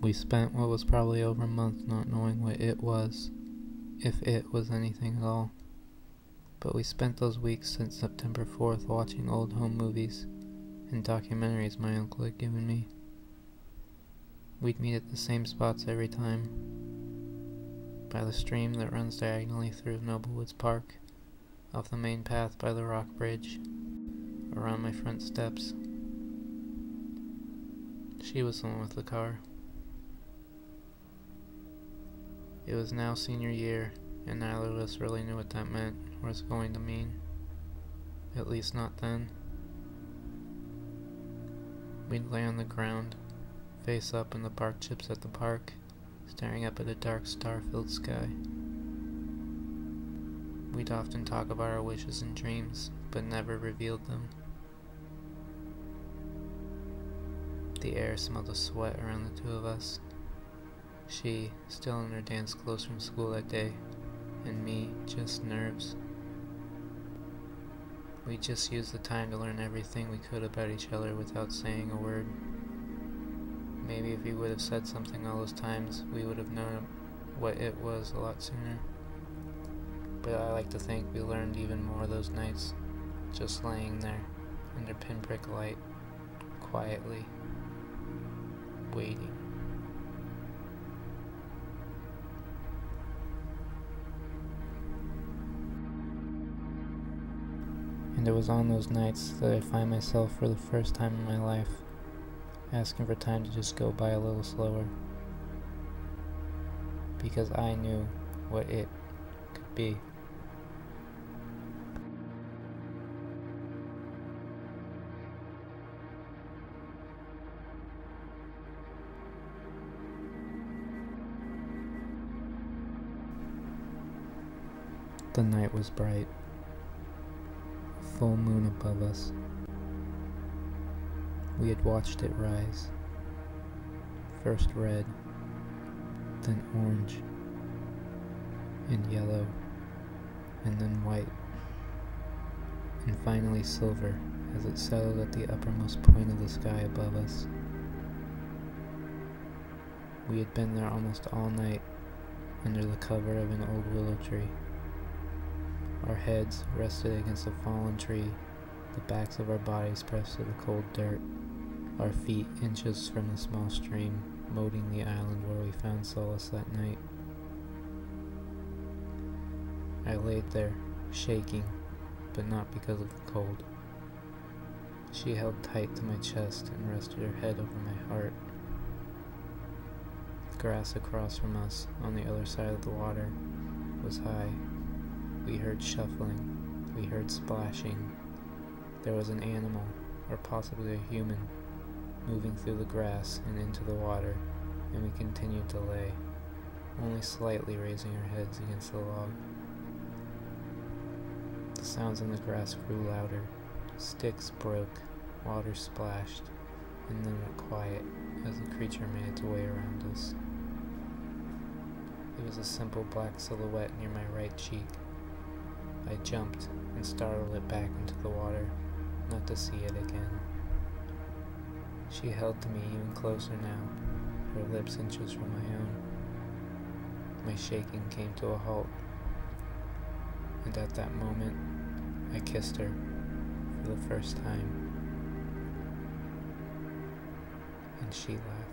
We spent what was probably over a month not knowing what it was, if it was anything at all. But we spent those weeks since September 4th watching old home movies and documentaries my uncle had given me. We'd meet at the same spots every time. By the stream that runs diagonally through Noblewoods Park, off the main path by the rock bridge, around my front steps. She was the one with the car. It was now senior year, and neither of us really knew what that meant or was going to mean. At least not then. We'd lay on the ground, face up in the bark chips at the park, staring up at a dark star-filled sky. We'd often talk about our wishes and dreams, but never revealed them. The air smelled of sweat around the two of us. She, still in her dance clothes from school that day, and me, just nerves. We just used the time to learn everything we could about each other without saying a word. Maybe if he would have said something all those times, we would have known what it was a lot sooner. But I like to think we learned even more those nights, just laying there, under pinprick light, quietly, waiting. And it was on those nights that I find myself for the first time in my life asking for time to just go by a little slower, because I knew what it could be. The night was bright. Full moon above us. We had watched it rise. First red, then orange, and yellow, and then white, and finally silver as it settled at the uppermost point of the sky above us. We had been there almost all night, under the cover of an old willow tree. Our heads rested against a fallen tree, the backs of our bodies pressed to the cold dirt, our feet inches from the small stream moating the island where we found solace that night. I laid there, shaking, but not because of the cold. She held tight to my chest and rested her head over my heart. The grass across from us, on the other side of the water, was high. We heard shuffling, we heard splashing. There was an animal, or possibly a human, moving through the grass and into the water, and we continued to lay, only slightly raising our heads against the log. The sounds in the grass grew louder. Sticks broke, water splashed, and then went quiet as the creature made its way around us. It was a simple black silhouette near my right cheek. I jumped and startled it back into the water, not to see it again. She held to me even closer now, her lips inches from my own. My shaking came to a halt, and at that moment, I kissed her for the first time, and she laughed.